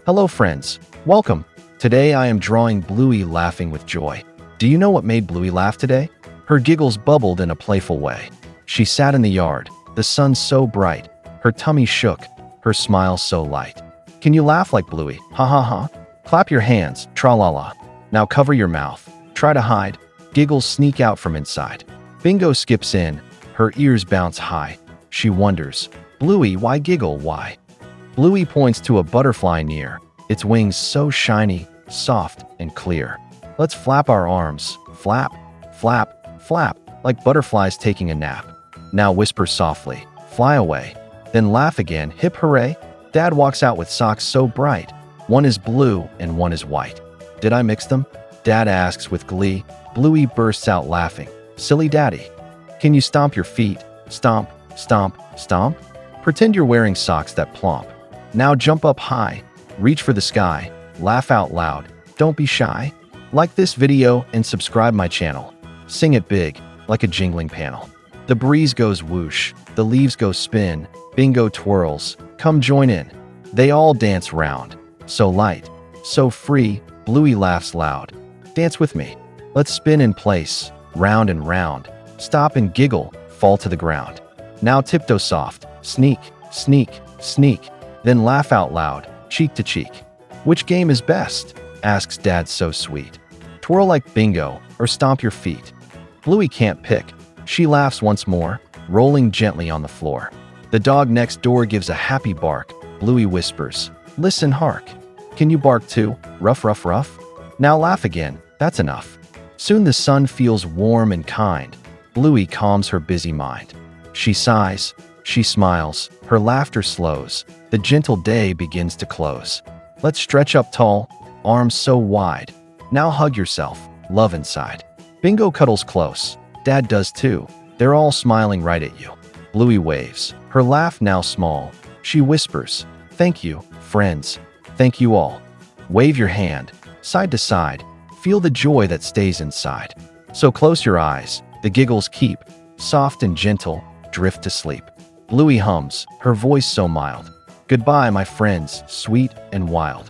Hello friends, welcome. Today I am drawing Bluey laughing with joy. Do you know what made Bluey laugh today? Her giggles bubbled in a playful way. She sat in the yard, the sun so bright, her tummy shook, her smile so light. Can you laugh like Bluey? Ha ha ha. Clap your hands, tra-la-la. Now cover your mouth. Try to hide. Giggles sneak out from inside. Bingo skips in. Her ears bounce high. She wonders, Bluey, why giggle, why? Bluey points to a butterfly near, its wings so shiny, soft, and clear. Let's flap our arms, flap, flap, flap, like butterflies taking a nap. Now whisper softly, fly away. Then laugh again, hip hooray. Dad walks out with socks so bright. One is blue and one is white. Did I mix them? Dad asks with glee. Bluey bursts out laughing. Silly daddy. Can you stomp your feet? Stomp, stomp, stomp. Pretend you're wearing socks that plomp. Now jump up high, reach for the sky, laugh out loud, don't be shy. Like this video and subscribe my channel. Sing it big, like a jingling panel. The breeze goes whoosh, the leaves go spin, bingo twirls, come join in. They all dance round, so light, so free, Bluey laughs loud. Dance with me, let's spin in place, round and round. Stop and giggle, fall to the ground. Now tiptoe soft, sneak, sneak, sneak. Then laugh out loud, cheek to cheek. Which game is best? Asks Dad so sweet. Twirl like bingo or stomp your feet. Bluey can't pick. She laughs once more, rolling gently on the floor. The dog next door gives a happy bark. Bluey whispers, listen, hark. Can you bark too? Ruff, ruff, ruff. Now laugh again, that's enough. Soon the sun feels warm and kind. Bluey calms her busy mind. She sighs, she smiles, her laughter slows. The gentle day begins to close. Let's stretch up tall, arms so wide. Now hug yourself, love inside. Bingo cuddles close. Dad does too. They're all smiling right at you. Bluey waves, her laugh now small. She whispers, thank you, friends. Thank you all. Wave your hand, side to side. Feel the joy that stays inside. So close your eyes, the giggles keep. Soft and gentle, drift to sleep. Bluey hums, her voice so mild. Goodbye, my friends, sweet and wild.